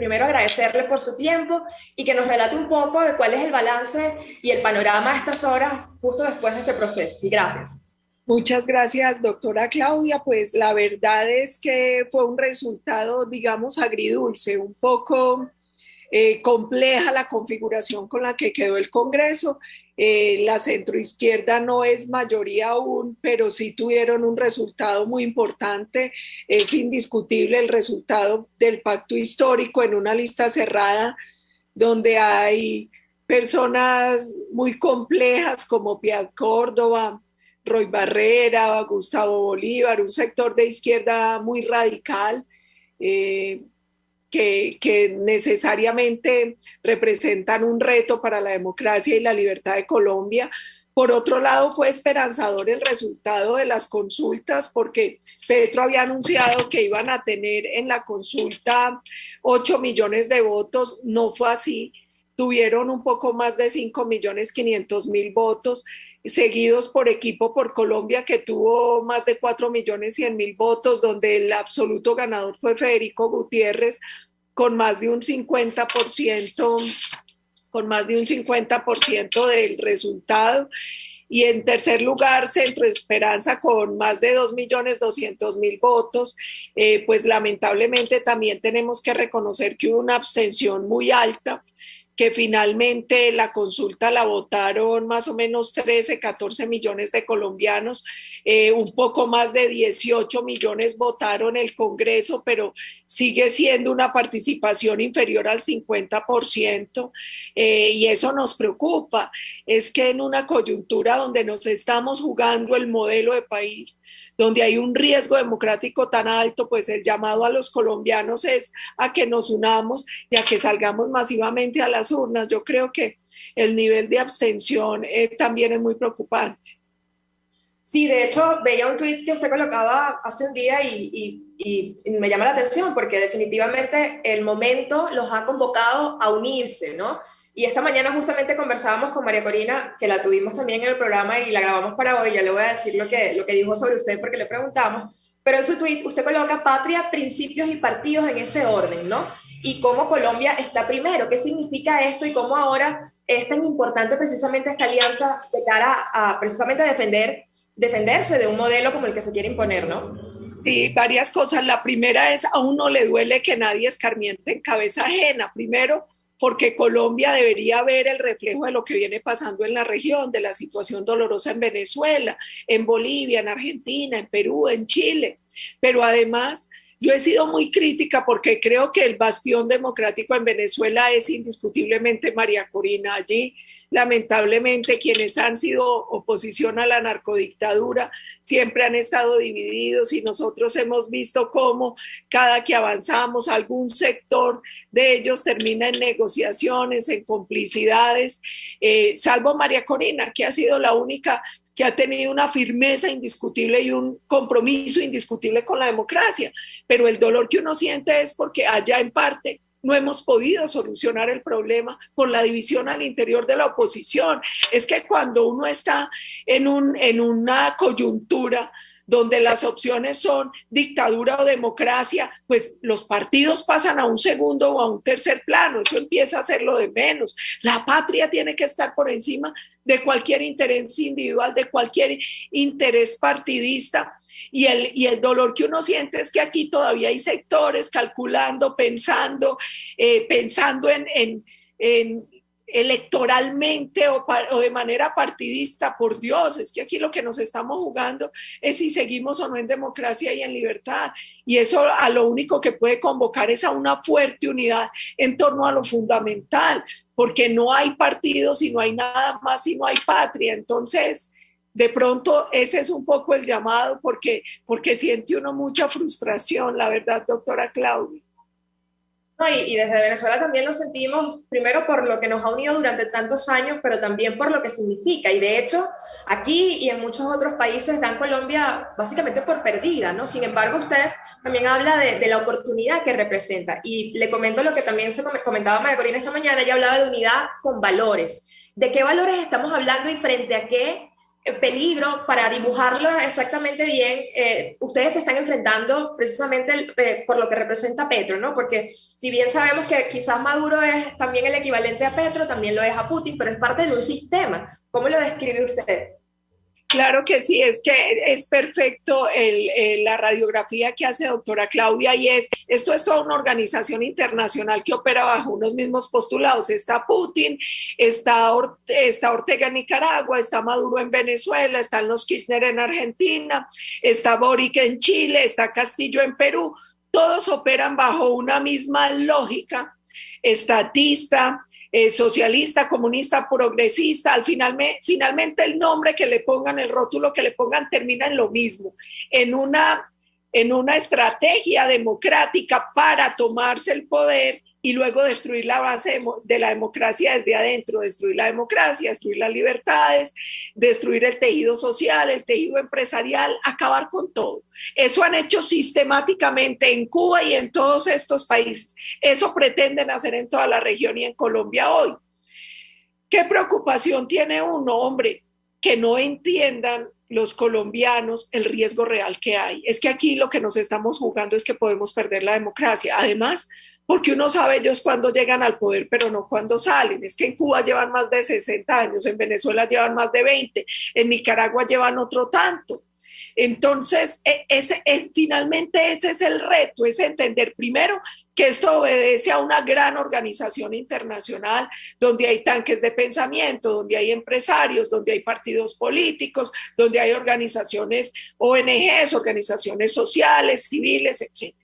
primero agradecerle por su tiempo y que nos relate un poco de cuál es el balance y el panorama a estas horas justo después de este proceso. Y gracias. Muchas gracias, doctora Claudia. Pues la verdad es que fue un resultado, digamos, agridulce, un poco compleja la configuración con la que quedó el Congreso. La centroizquierda no es mayoría aún, pero sí tuvieron un resultado muy importante. Es indiscutible el resultado del pacto histórico en una lista cerrada donde hay personas muy complejas como Piedad Córdoba, Roy Barrera, Gustavo Bolívar, un sector de izquierda muy radical, eh, que necesariamente representan un reto para la democracia y la libertad de Colombia. Por otro lado, fue esperanzador el resultado de las consultas porque Petro había anunciado que iban a tener en la consulta 8 millones de votos. No fue así. Tuvieron un poco más de 5.500.000 votos, seguidos por Equipo por Colombia, que tuvo más de 4.100.000 votos, donde el absoluto ganador fue Federico Gutiérrez, con más de un 50%, con más de un 50% del resultado. Y en tercer lugar, Centro Esperanza con más de 2.200.000 votos. Pues lamentablemente también tenemos que reconocer que hubo una abstención muy alta, que finalmente la consulta la votaron más o menos 13, 14 millones de colombianos, un poco más de 18 millones votaron el Congreso, pero sigue siendo una participación inferior al 50%, y eso nos preocupa. Es que en una coyuntura donde nos estamos jugando el modelo de país, donde hay un riesgo democrático tan alto, pues el llamado a los colombianos es a que nos unamos y a que salgamos masivamente a las urnas. Yo creo que el nivel de abstención también es muy preocupante. Sí, de hecho, veía un tuit que usted colocaba hace un día y me llama la atención porque definitivamente el momento los ha convocado a unirse, ¿no? Y esta mañana justamente conversábamos con María Corina, que la tuvimos también en el programa y la grabamos para hoy. Ya le voy a decir lo que dijo sobre usted porque le preguntamos. Pero en su tuit usted coloca patria, principios y partidos en ese orden, ¿no? Y cómo Colombia está primero. ¿Qué significa esto y cómo ahora es tan importante precisamente esta alianza de cara a precisamente defenderse de un modelo como el que se quiere imponer, ¿no? Sí, varias cosas. La primera es, a uno le duele que nadie escarmiente en cabeza ajena. Primero, porque Colombia debería ver el reflejo de lo que viene pasando en la región, de la situación dolorosa en Venezuela, en Bolivia, en Argentina, en Perú, en Chile. Pero además, yo he sido muy crítica porque creo que el bastión democrático en Venezuela es indiscutiblemente María Corina. Allí, lamentablemente, quienes han sido oposición a la narcodictadura siempre han estado divididos y nosotros hemos visto cómo cada que avanzamos algún sector de ellos termina en negociaciones, en complicidades, salvo María Corina, que ha sido la única que ha tenido una firmeza indiscutible y un compromiso indiscutible con la democracia. Pero el dolor que uno siente es porque allá en parte no hemos podido solucionar el problema por la división al interior de la oposición. Es que cuando uno está en una coyuntura donde las opciones son dictadura o democracia, pues los partidos pasan a un segundo o a un tercer plano, eso empieza a ser lo de menos. La patria tiene que estar por encima de cualquier interés individual, de cualquier interés partidista. Y el dolor que uno siente es que aquí todavía hay sectores calculando, pensando en electoralmente o de manera partidista. Por Dios, es que aquí lo que nos estamos jugando es si seguimos o no en democracia y en libertad, y eso a lo único que puede convocar es a una fuerte unidad en torno a lo fundamental, porque no hay partidos y no hay nada más si no hay patria. Entonces, de pronto ese es un poco el llamado, porque siente uno mucha frustración, la verdad, doctora Claudia. No, y desde Venezuela también lo sentimos, primero por lo que nos ha unido durante tantos años, pero también por lo que significa. Y de hecho, aquí y en muchos otros países dan Colombia básicamente por perdida, ¿no? Sin embargo, usted también habla de la oportunidad que representa. Y le comento lo que también se comentaba María Corina esta mañana. Ella hablaba de unidad con valores. ¿De qué valores estamos hablando y frente a qué peligro, para dibujarlo exactamente bien, ustedes se están enfrentando precisamente por lo que representa Petro, ¿no? Porque si bien sabemos que quizás Maduro es también el equivalente a Petro, también lo es a Putin, pero es parte de un sistema. ¿Cómo lo describe usted? Claro que sí, es que es perfecto la radiografía que hace doctora Claudia y esto es toda una organización internacional que opera bajo unos mismos postulados. Está Putin, está Ortega en Nicaragua, está Maduro en Venezuela, están los Kirchner en Argentina, está Boric en Chile, está Castillo en Perú. Todos operan bajo una misma lógica estatista, socialista, comunista, progresista, finalmente el nombre que le pongan, el rótulo que le pongan, termina en lo mismo, en una estrategia democrática para tomarse el poder y luego destruir la base de la democracia desde adentro, destruir la democracia, destruir las libertades, destruir el tejido social, el tejido empresarial, acabar con todo. Eso han hecho sistemáticamente en Cuba y en todos estos países. Eso pretenden hacer en toda la región y en Colombia hoy. ¿Qué preocupación tiene uno, hombre? Que no entiendan los colombianos el riesgo real que hay. Es que aquí lo que nos estamos jugando es que podemos perder la democracia. Además, porque uno sabe ellos cuándo llegan al poder, pero no cuándo salen. Es que en Cuba llevan más de 60 años, en Venezuela llevan más de 20, en Nicaragua llevan otro tanto. Entonces, finalmente ese es el reto, es entender primero que esto obedece a una gran organización internacional donde hay tanques de pensamiento, donde hay empresarios, donde hay partidos políticos, donde hay organizaciones, ONGs, organizaciones sociales, civiles, etc.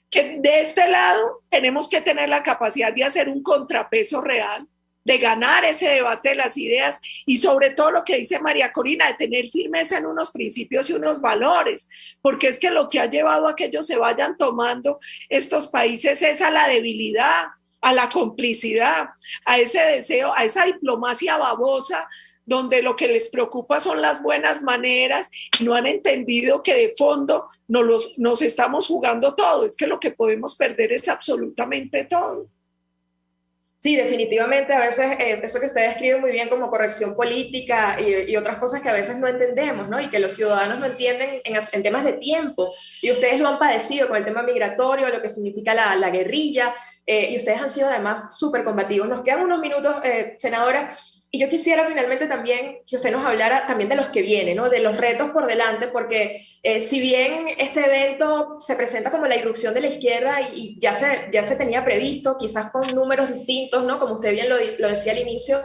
Que de este lado tenemos que tener la capacidad de hacer un contrapeso real, de ganar ese debate de las ideas y sobre todo lo que dice María Corina, de tener firmeza en unos principios y unos valores, porque es que lo que ha llevado a que ellos se vayan tomando estos países es a la debilidad, a la complicidad, a ese deseo, a esa diplomacia babosa, donde lo que les preocupa son las buenas maneras y no han entendido que de fondo nos estamos jugando todo, es que lo que podemos perder es absolutamente todo. Sí, definitivamente a veces eso que usted describe muy bien como corrección política y otras cosas que a veces no entendemos, ¿no? Y que los ciudadanos no entienden en temas de tiempo. Y ustedes lo han padecido con el tema migratorio, lo que significa la guerrilla, y ustedes han sido además súper combativos. Nos quedan unos minutos, senadora, y yo quisiera finalmente también que usted nos hablara también de los que vienen, ¿no? De los retos por delante, porque si bien este evento se presenta como la irrupción de la izquierda y ya se tenía previsto, quizás con números distintos, ¿no? Como usted bien lo decía al inicio,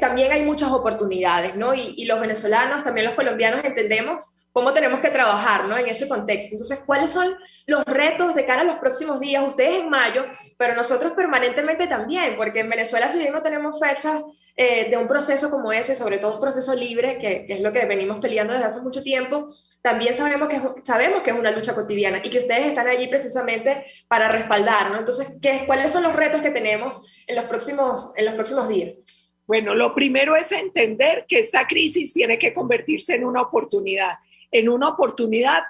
también hay muchas oportunidades, ¿no? Y los venezolanos, también los colombianos entendemos cómo tenemos que trabajar, ¿no? En ese contexto. Entonces, ¿cuáles son los retos de cara a los próximos días? Ustedes en mayo, pero nosotros permanentemente también, porque en Venezuela, si bien no tenemos fechas de un proceso como ese, sobre todo un proceso libre, que es lo que venimos peleando desde hace mucho tiempo, también sabemos que es una lucha cotidiana y que ustedes están allí precisamente para respaldar, ¿no? Entonces, ¿cuáles son los retos que tenemos en los próximos días? Bueno, lo primero es entender que esta crisis tiene que convertirse en una oportunidad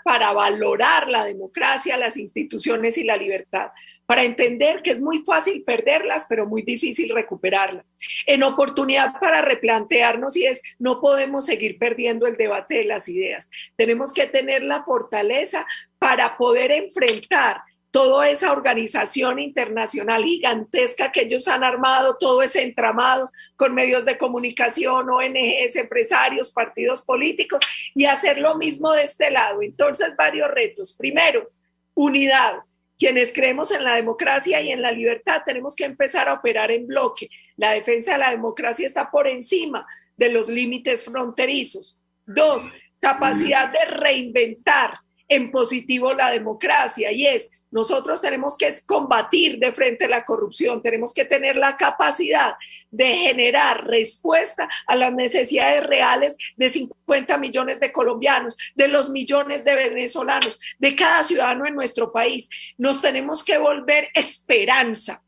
para valorar la democracia, las instituciones y la libertad, para entender que es muy fácil perderlas, pero muy difícil recuperarlas. En oportunidad para replantearnos no podemos seguir perdiendo el debate de las ideas. Tenemos que tener la fortaleza para poder enfrentar toda esa organización internacional gigantesca que ellos han armado, todo ese entramado con medios de comunicación, ONGs, empresarios, partidos políticos, y hacer lo mismo de este lado. Entonces, varios retos. Primero, unidad. Quienes creemos en la democracia y en la libertad tenemos que empezar a operar en bloque. La defensa de la democracia está por encima de los límites fronterizos. Dos, capacidad de reinventar en positivo la democracia, y nosotros tenemos que combatir de frente la corrupción, tenemos que tener la capacidad de generar respuesta a las necesidades reales de 50 millones de colombianos, de los millones de venezolanos, de cada ciudadano en nuestro país. Nos tenemos que volver esperanza.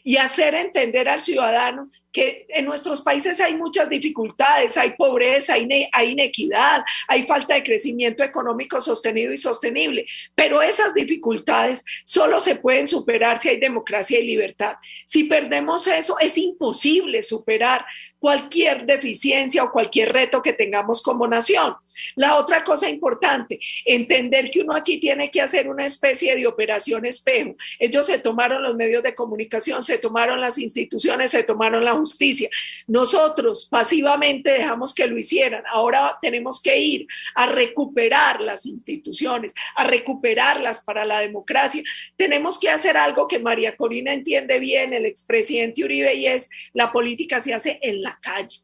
y hacer entender al ciudadano que en nuestros países hay muchas dificultades, hay pobreza, hay inequidad, hay falta de crecimiento económico sostenido y sostenible, pero esas dificultades solo se pueden superar si hay democracia y libertad. Si perdemos eso, es imposible superar cualquier deficiencia o cualquier reto que tengamos como nación. La otra cosa importante, entender que uno aquí tiene que hacer una especie de operación espejo. Ellos se tomaron los medios de comunicación, se tomaron las instituciones, se tomaron la justicia. Nosotros pasivamente dejamos que lo hicieran. Ahora tenemos que ir a recuperar las instituciones, a recuperarlas para la democracia. Tenemos que hacer algo que María Corina entiende bien, el expresidente Uribe, y es la política se hace en la calle.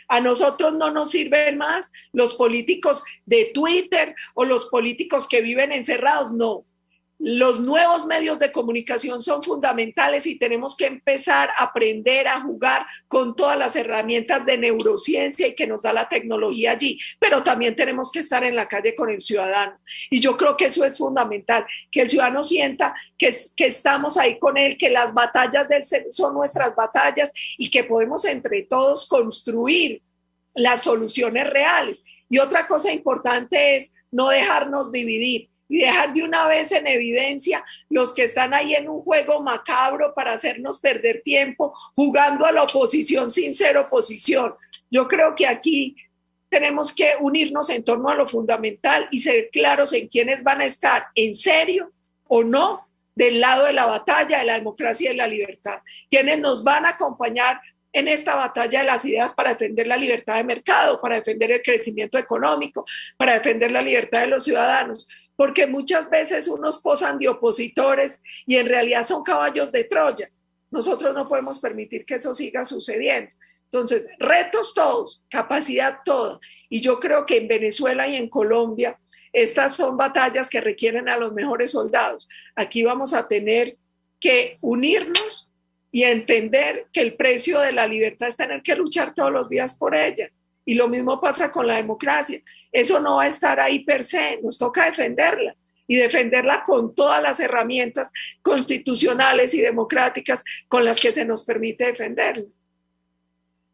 A nosotros no nos sirven más los políticos de Twitter o los políticos que viven encerrados, no. Los nuevos medios de comunicación son fundamentales y tenemos que empezar a aprender a jugar con todas las herramientas de neurociencia y que nos da la tecnología allí, pero también tenemos que estar en la calle con el ciudadano. Y yo creo que eso es fundamental, que el ciudadano sienta que estamos ahí con él, que las batallas de él son nuestras batallas y que podemos entre todos construir las soluciones reales. Y otra cosa importante es no dejarnos dividir y dejar de una vez en evidencia los que están ahí en un juego macabro para hacernos perder tiempo jugando a la oposición sin ser oposición. Yo creo que aquí tenemos que unirnos en torno a lo fundamental y ser claros en quiénes van a estar en serio o no del lado de la batalla de la democracia y de la libertad, quienes nos van a acompañar en esta batalla de las ideas para defender la libertad de mercado, para defender el crecimiento económico, para defender la libertad de los ciudadanos, porque muchas veces unos posan de opositores y en realidad son caballos de Troya. Nosotros no podemos permitir que eso siga sucediendo. Entonces, retos todos, capacidad toda. Y yo creo que en Venezuela y en Colombia, estas son batallas que requieren a los mejores soldados. Aquí vamos a tener que unirnos y entender que el precio de la libertad es tener que luchar todos los días por ella. Y lo mismo pasa con la democracia. Eso no va a estar ahí per se, nos toca defenderla y defenderla con todas las herramientas constitucionales y democráticas con las que se nos permite defenderla.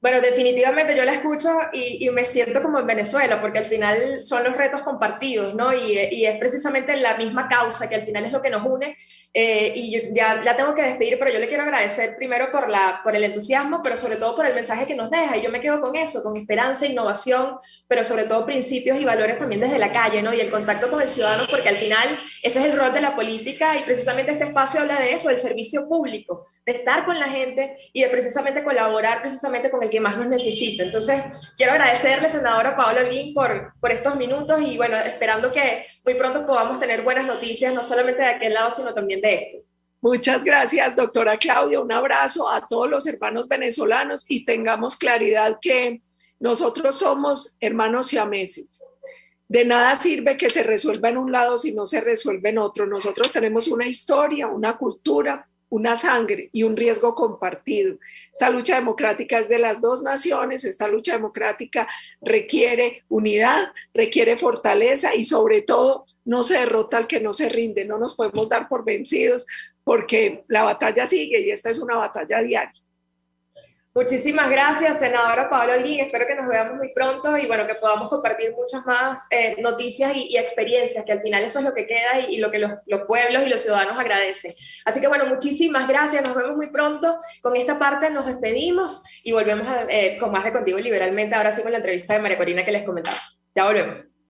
Bueno, definitivamente yo la escucho y me siento como en Venezuela, porque al final son los retos compartidos, ¿no? Y es precisamente la misma causa que al final es lo que nos une. Y yo ya la tengo que despedir, pero yo le quiero agradecer primero por el entusiasmo, pero sobre todo por el mensaje que nos deja. Y yo me quedo con eso, con esperanza, innovación, pero sobre todo principios y valores también desde la calle, ¿no? Y el contacto con el ciudadano, porque al final ese es el rol de la política y precisamente este espacio habla de eso, del servicio público, de estar con la gente y de precisamente colaborar precisamente con el que más nos necesita. Entonces, quiero agradecerle, senadora Paola Holguín, por estos minutos y bueno, esperando que muy pronto podamos tener buenas noticias, no solamente de aquel lado, sino también de este. Muchas gracias, doctora Claudia. Un abrazo a todos los hermanos venezolanos y tengamos claridad que nosotros somos hermanos siameses. De nada sirve que se resuelva en un lado si no se resuelve en otro. Nosotros tenemos una historia, una cultura, una sangre y un riesgo compartido. Esta lucha democrática es de las dos naciones, esta lucha democrática requiere unidad, requiere fortaleza y sobre todo no se derrota al que no se rinde, no nos podemos dar por vencidos porque la batalla sigue y esta es una batalla diaria. Muchísimas gracias, senadora Paola Holguín. Espero que nos veamos muy pronto y bueno, que podamos compartir muchas más noticias y experiencias, que al final eso es lo que queda y lo que los pueblos y los ciudadanos agradecen. Así que bueno, muchísimas gracias. Nos vemos muy pronto. Con esta parte nos despedimos y volvemos con más de Contigo Liberalmente, ahora sí con la entrevista de María Corina que les comentaba. Ya volvemos.